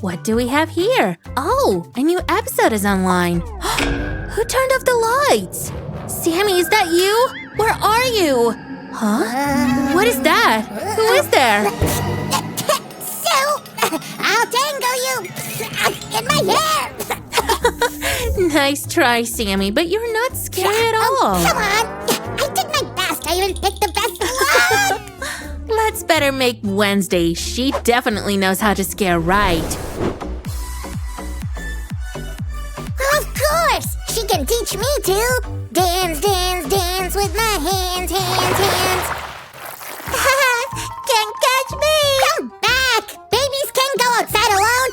What do we have here? Oh, a new episode is online. Who turned off the lights? Sammy, is that you? Where are you? Huh? What is that? Who is there? So, I'll tangle you in my hair. Nice try, Sammy, but you're not scary at all. Oh, come on. I did my best. I even picked the best look. Let's better make Wednesday. She definitely knows how to scare right. Of course. She can teach me to dance, dance, dance with my hands, hands, hands. Can't catch me. Come back. Babies can't go outside alone.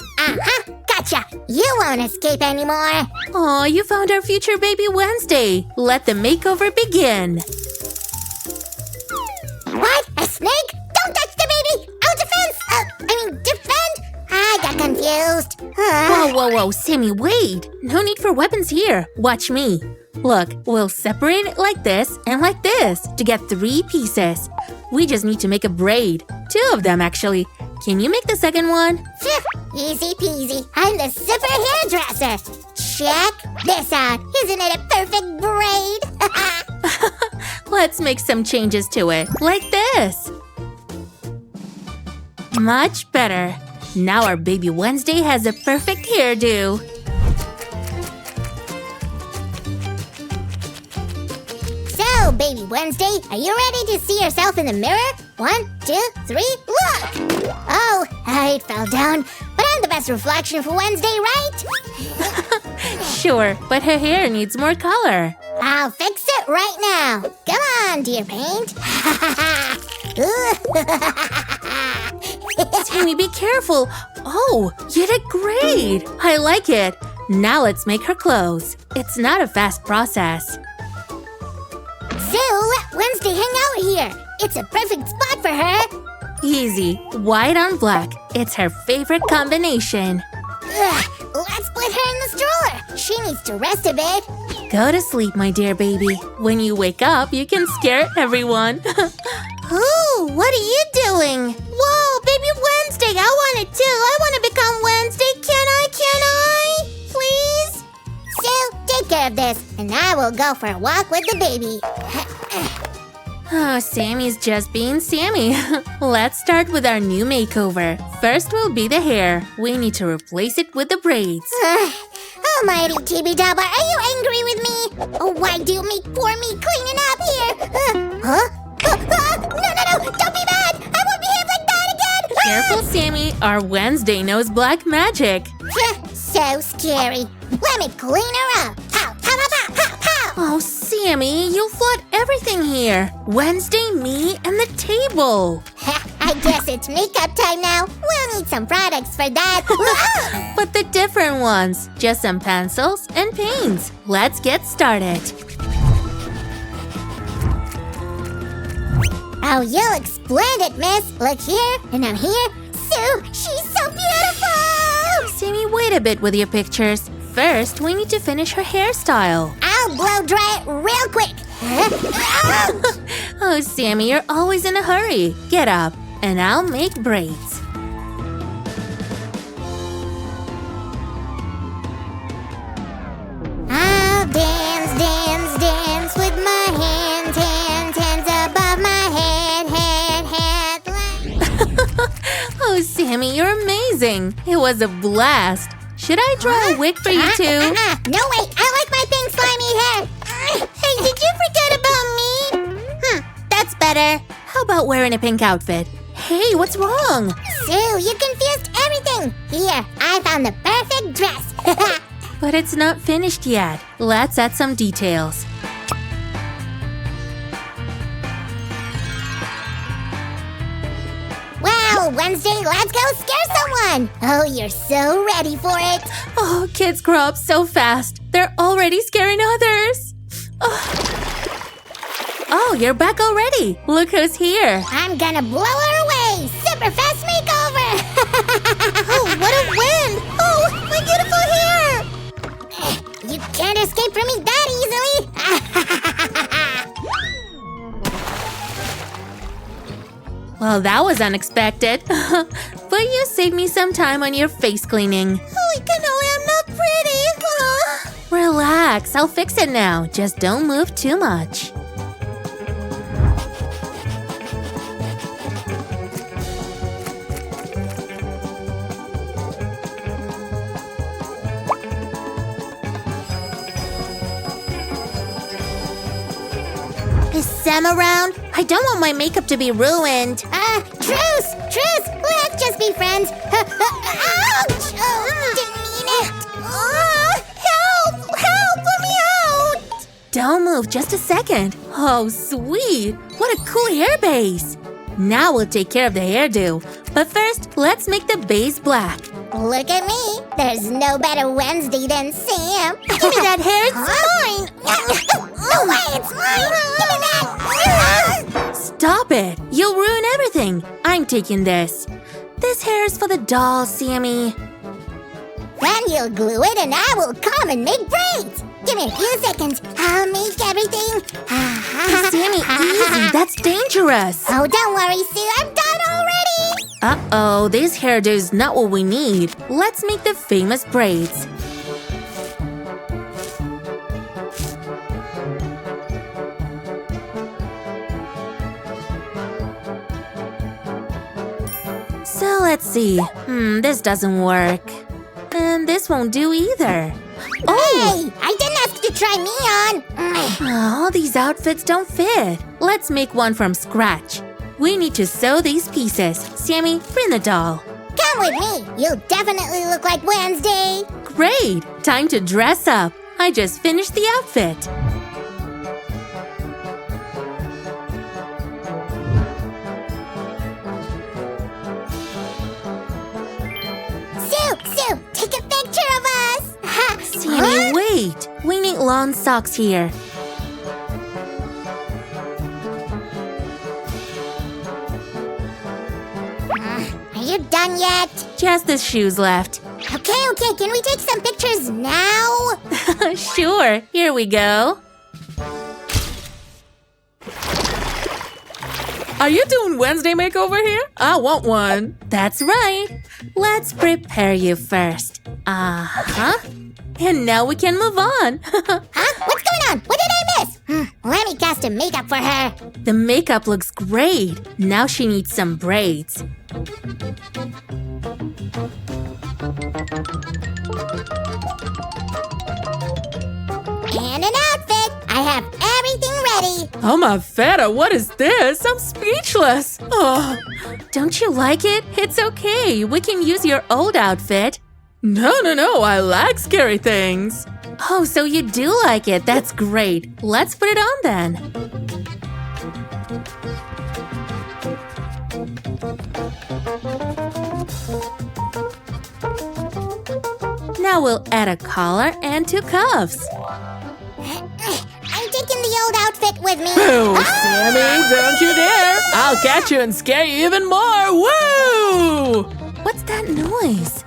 Gotcha. You won't escape anymore. Aw, you found our future baby Wednesday. Let the makeover begin. What? A snake? Don't touch the baby! I'll defend! I got confused. Whoa, Sammy, wait. No need for weapons here. Watch me. Look, we'll separate it like this and like this to get 3 pieces. We just need to make a braid. 2 of them, actually. Can you make the second one? Phew, easy peasy. I'm the super hairdresser. Check this out. Isn't it a perfect braid? Let's make some changes to it, like this. Much better. Now our baby Wednesday has a perfect hairdo. So, baby Wednesday, are you ready to see yourself in the mirror? 1, 2, 3, look! Oh, I fell down, but I'm the best reflection for Wednesday, right? Sure, but her hair needs more color. I'll fix it right now. Come on, dear paint. Tammy, be careful. Oh, you did great. I like it. Now let's make her clothes. It's not a fast process. So, let Wednesday hang out here. It's a perfect spot for her. Easy. White on black. It's her favorite combination. Let's put her in the stroller. She needs to rest a bit. Go to sleep, my dear baby. When you wake up, you can scare everyone. Ooh, what are you doing? Whoa, baby Wednesday, I want it too. I want to become Wednesday. Can I? Please? So, take care of this, and I will go for a walk with the baby. Oh, Sammy's just being Sammy. Let's start with our new makeover. First will be the hair. We need to replace it with the braids. Almighty Tibby-Dabba, are you angry with me? Oh, why do you make poor me cleaning up here? No, don't be mad! I won't behave like that again! Careful, Sammy. Our Wednesday knows black magic. So scary. Let me clean her up. Pow, pow, pow, pow, pow. Oh, Sammy, you'll flood everything here. Wednesday, me, and the table. I guess it's makeup time now. We'll need some products for that. But the different ones. Just some pencils and paints. Let's get started. Oh, you look splendid, miss. Look here, and I'm here. Sue, she's so beautiful! Sammy, wait a bit with your pictures. First, we need to finish her hairstyle. I'll blow dry it real quick. Oh, Sammy, you're always in a hurry. Get up, and I'll make braids. I'll dance, dance, dance with my hands, hands, hands above my head, head, head. Oh, Sammy, you're amazing. It was a blast. Should I draw a wig for you too? No, wait, I like my pink slimy hair. Hey, did you forget about me? That's better. How about wearing a pink outfit? Hey, what's wrong? Sue, you confused everything. Here, I found the perfect dress. But it's not finished yet. Let's add some details. Wow, Wednesday, let's go scare someone. Oh, you're so ready for it. Oh, kids grow up so fast. They're already scaring others. Oh, you're back already. Look who's here. I'm gonna blow her away. Super fast makeover. Oh, what a win. Oh, my beautiful hair. You can't escape from me that easily. Well, that was unexpected. Put but you saved me some time on your face cleaning. Holy cannoli, I'm not pretty. Relax, I'll fix it now. Just don't move too much. Is Sam around? I don't want my makeup to be ruined. Truce! Truce! Let's just be friends. Ouch! Didn't mean it. Help! Help! Let me out! Don't move, just a second. Oh, sweet. What a cool hair base. Now we'll take care of the hairdo. But first, let's make the base black. Look at me. There's no better Wednesday than Sam. Give me that hair, it's mine. No way, it's mine. Give me that. Stop it. You'll ruin everything. I'm taking this. This hair is for the doll, Sammy. Then you'll glue it and I will come and make braids. Give me a few seconds. I'll make everything. Sammy, easy. That's dangerous. Oh, don't worry, Sue. I'm done already. Uh-oh, this hairdo is not what we need. Let's make the famous braids. So let's see. This doesn't work. And this won't do either. Oh! Hey, I didn't ask you to try me on. All these outfits don't fit. Let's make one from scratch. We need to sew these pieces. Sammy, bring the doll. Come with me. You'll definitely look like Wednesday. Great! Time to dress up. I just finished the outfit. Sue, take a picture of us. Sammy, wait. We need lawn socks here. Are you done yet? Just the shoes left. Okay. Can we take some pictures now? Sure, here we go. Are you doing Wednesday makeover here? I want one. That's right. Let's prepare you first. Uh-huh. And now we can move on. What's going on? What did I miss? Let me custom makeup for her. The makeup looks great. Now she needs some braids. And an outfit. I have everything ready. Oh my feta, what is this? I'm speechless. Oh, Don't you like it? It's okay. We can use your old outfit. no, I like scary things. Oh, so you do like it. That's great. Let's put it on then. Now we'll add a collar and 2 cuffs. I'm taking the old outfit with me. Boo, Sammy, don't you dare. I'll catch you and scare you even more. Woo! What's that noise?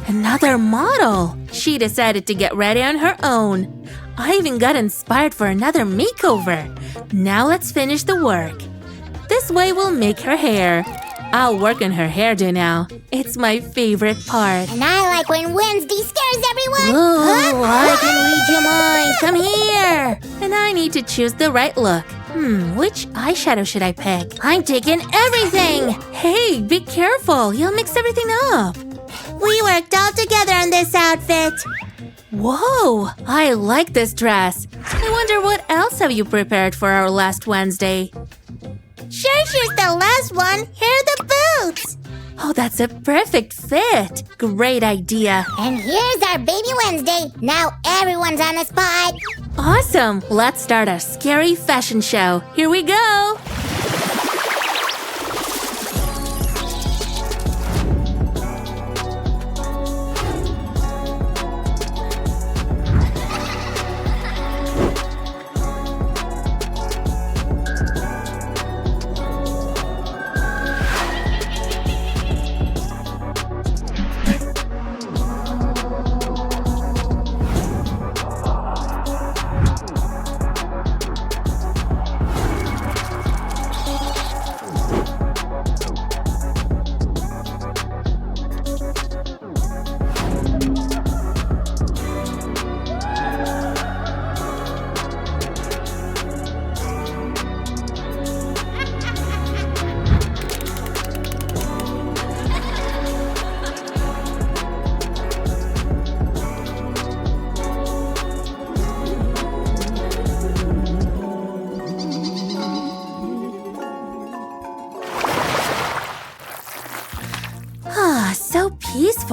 Another model. She decided to get ready on her own. I even got inspired for another makeover. Now let's finish the work. This way we'll make her hair. I'll work on her hairdo now. It's my favorite part. And I like when Wednesday scares everyone. Ooh, I can read your mind. Come here. And I need to choose the right look. Which eyeshadow should I pick? I'm taking everything. Hey, be careful. You'll mix everything up. We worked all together on this outfit. Whoa, I like this dress. I wonder what else have you prepared for our last Wednesday? Sure, she's the last one. Here are the boots. Oh, that's a perfect fit. Great idea. And here's our baby Wednesday. Now everyone's on the spot. Awesome. Let's start our scary fashion show. Here we go.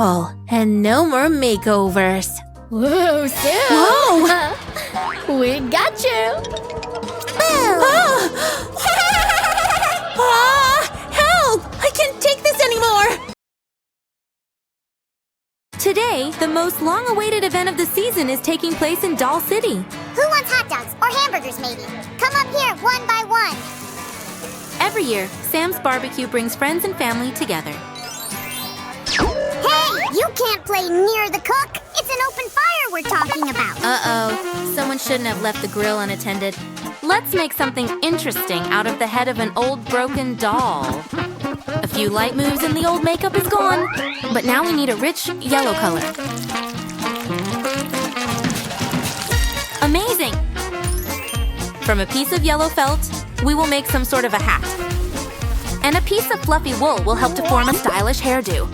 playful and no more makeovers. Whoa, Sue! Whoa! We got you! Help! I can't take this anymore! Today, the most long-awaited event of the season is taking place in Doll City. Who wants hot dogs or hamburgers, maybe? Come up here, one by one. Every year, Sam's Barbecue brings friends and family together. Hey, you can't play near the cook. It's an open fire we're talking about. Uh-oh, someone shouldn't have left the grill unattended. Let's make something interesting out of the head of an old broken doll. A few light moves and the old makeup is gone. But now we need a rich yellow color. Amazing! From a piece of yellow felt, we will make some sort of a hat. And a piece of fluffy wool will help to form a stylish hairdo.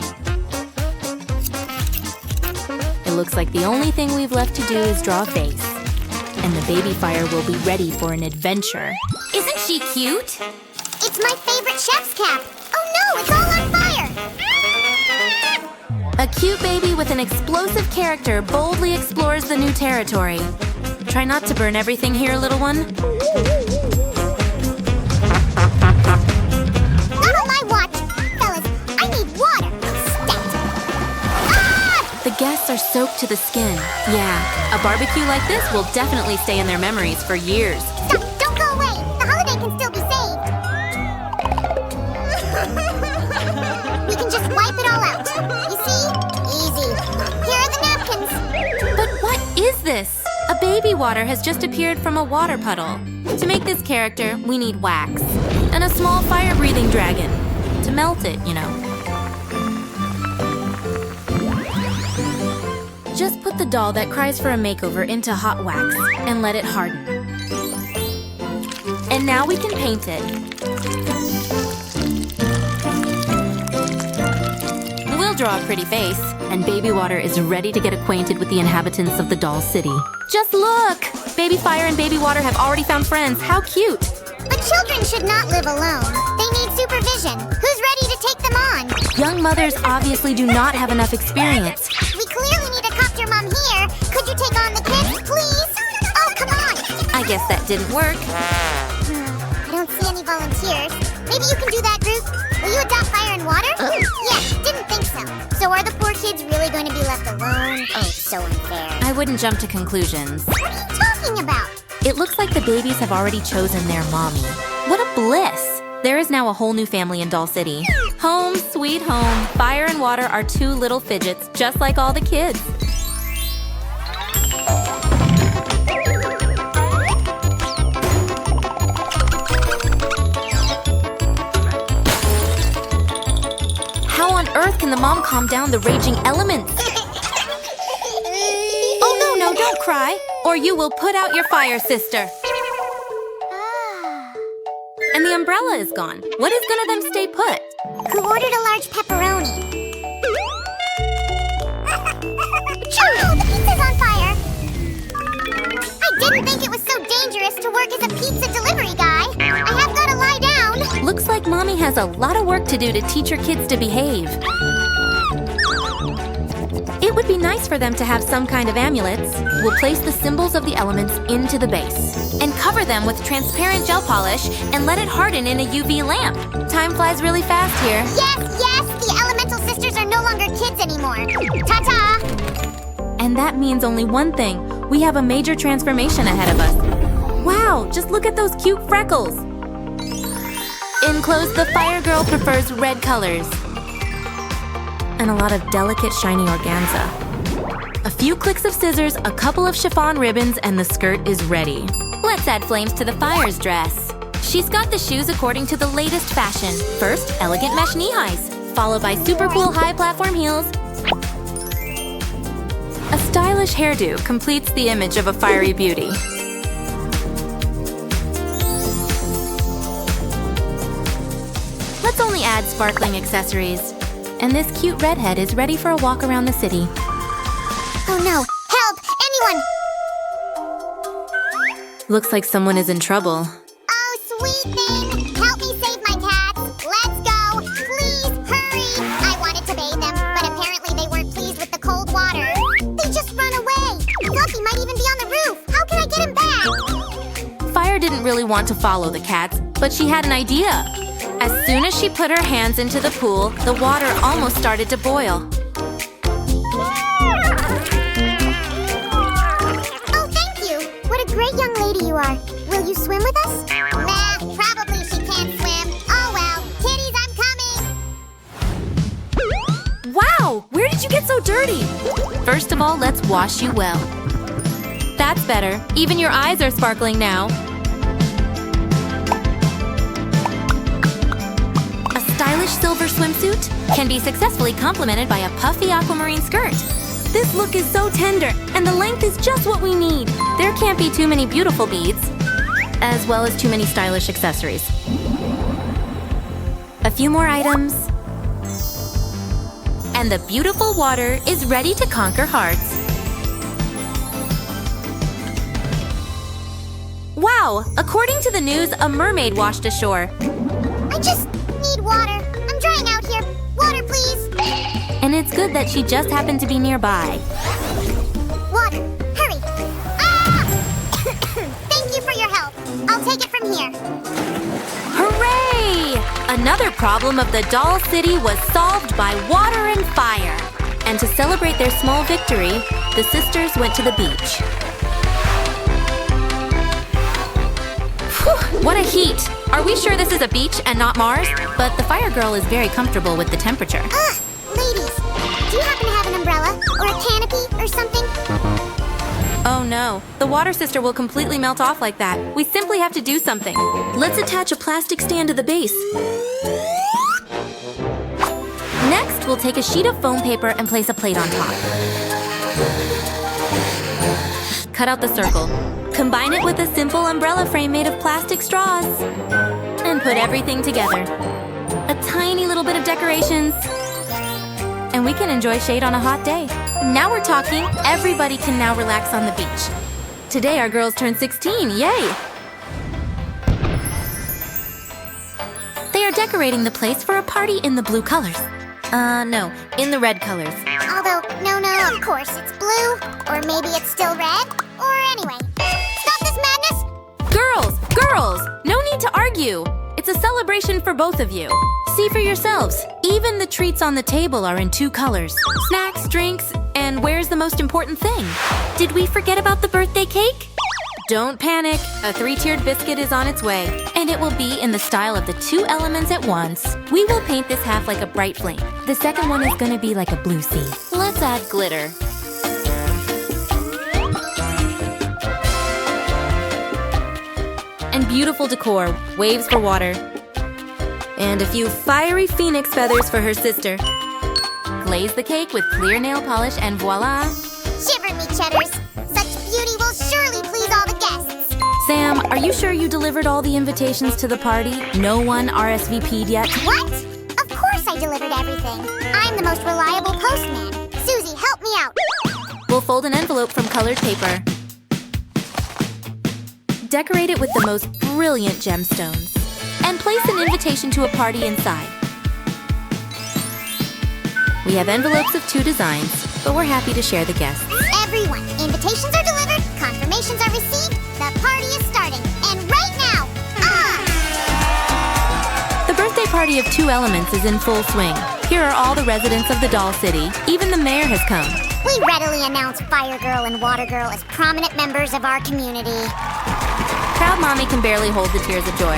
It looks like the only thing we've left to do is draw a face. And the baby fire will be ready for an adventure. Isn't she cute? It's my favorite chef's cap. Oh no, it's all on fire! A cute baby with an explosive character boldly explores the new territory. Try not to burn everything here, little one. Not on my watch! Fellas, I need water! Stat! Ah! The guests are soaked to the skin. Yeah, a barbecue like this will definitely stay in their memories for years. Stop! Don't go away! The holiday can still be saved! We can just wipe it all out. You see? Easy. Here are the napkins. But what is this? A baby water has just appeared from a water puddle. To make this character, we need wax. And a small fire-breathing dragon. To melt it, you know. Just put the doll that cries for a makeover into hot wax and let it harden. And now we can paint it. We'll draw a pretty face, and Baby Water is ready to get acquainted with the inhabitants of the doll city. Just look! Baby Fire and Baby Water have already found friends. How cute! But children should not live alone. They need supervision. Who's ready to take them on? Young mothers obviously do not have enough experience. We clearly need a copter mom here. Could you take on the kids, please? Oh, come on! I guess that didn't work. I don't see any volunteers. Maybe you can do that, Groot. Will you adopt Fire and Water? Yeah, didn't think so. So are the poor kids really going to be left alone? Oh, so unfair. I wouldn't jump to conclusions. What are you talking about? It looks like the babies have already chosen their mommy. What a bliss! There is now a whole new family in Doll City. Home, sweet home. Fire and Water are two little fidgets, just like all the kids. How on earth can the mom calm down the raging elements? Oh no, don't cry, or you will put out your fire, sister. And the umbrella is gone. What is gonna them stay put? Who ordered a large pepperoni? Chow! The pizza's on fire! I didn't think it was so dangerous to work as a pizza delivery guy. I have gotta lie down. Looks like Mommy has a lot of work to do to teach her kids to behave. It would be nice for them to have some kind of amulets. We'll place the symbols of the elements into the base and cover them with transparent gel polish and let it harden in a UV lamp. Time flies really fast here. Yes, the elemental sisters are no longer kids anymore. Ta-ta! And that means only one thing. We have a major transformation ahead of us. Wow, just look at those cute freckles. Enclosed, the Fire Girl prefers red colors. And a lot of delicate, shiny organza. A few clicks of scissors, a couple of chiffon ribbons, and the skirt is ready. Let's add flames to the Fire's dress. She's got the shoes according to the latest fashion. First, elegant mesh knee-highs, followed by super cool high platform heels. A stylish hairdo completes the image of a fiery beauty. Let's only add sparkling accessories. And this cute redhead is ready for a walk around the city. Oh no! Help! Anyone! Looks like someone is in trouble. Oh, sweet thing! Help me save my cats! Let's go! Please, hurry! I wanted to bathe them, but apparently they weren't really want to follow the cats, but she had an idea. As soon as she put her hands into the pool, the water almost started to boil. Oh, thank you. What a great young lady you are. Will you swim with us? Nah, probably she can't swim. Oh well, kitties, I'm coming. Wow! Where did you get so dirty? First of all, let's wash you well. That's better. Even your eyes are sparkling now. A stylish silver swimsuit can be successfully complemented by a puffy aquamarine skirt. This look is so tender, and the length is just what we need. There can't be too many beautiful beads, as well as too many stylish accessories. A few more items, and the beautiful water is ready to conquer hearts. Wow! According to the news, a mermaid washed ashore. I just need water. I'm drying out here. Water, please. And it's good that she just happened to be nearby. Water, hurry. Ah! Thank you for your help. I'll take it from here. Hooray! Another problem of the doll city was solved by water and fire. And to celebrate their small victory, the sisters went to the beach. Whew, what a heat! Are we sure this is a beach and not Mars? But the fire girl is very comfortable with the temperature. Ladies, do you happen to have an umbrella or a canopy or something? Oh no, the water sister will completely melt off like that. We simply have to do something. Let's attach a plastic stand to the base. Next, we'll take a sheet of foam paper and place a plate on top. Cut out the circle. Combine it with a simple umbrella frame made of plastic straws. And put everything together. A tiny little bit of decorations. And we can enjoy shade on a hot day. Now we're talking. Everybody can now relax on the beach. Today our girls turned 16, yay! They are decorating the place for a party in the blue colors. No, in the red colors. Although, no, of course, it's blue. Or maybe it's still red. Or anyway. Stop this madness! Girls, no need to argue. It's a celebration for both of you. See for yourselves. Even the treats on the table are in 2 colors. Snacks, drinks, and where's the most important thing? Did we forget about the birthday cake? Don't panic. A 3-tiered biscuit is on its way, and it will be in the style of the 2 elements at once. We will paint this half like a bright flame. The second one is going to be like a blue sea. Let's add glitter. And beautiful decor, waves for water. And a few fiery phoenix feathers for her sister. Glaze the cake with clear nail polish and voila! Shiver me cheddars. Such beauty will surely please all the guests. Sam, are you sure you delivered all the invitations to the party? No one RSVP'd yet? What? Of course I delivered everything. I'm the most reliable postman. Susie, help me out. We'll fold an envelope from colored paper. Decorate it with the most brilliant gemstones. And place an invitation to a party inside. We have envelopes of 2 designs, but we're happy to share the guests. Everyone, invitations are delivered, confirmations are received, the party is starting, and right now, The birthday party of 2 elements is in full swing. Here are all the residents of the Doll City. Even the mayor has come. we readily announce Fire Girl and Water Girl as prominent members of our community. Proud Mommy can barely hold the tears of joy.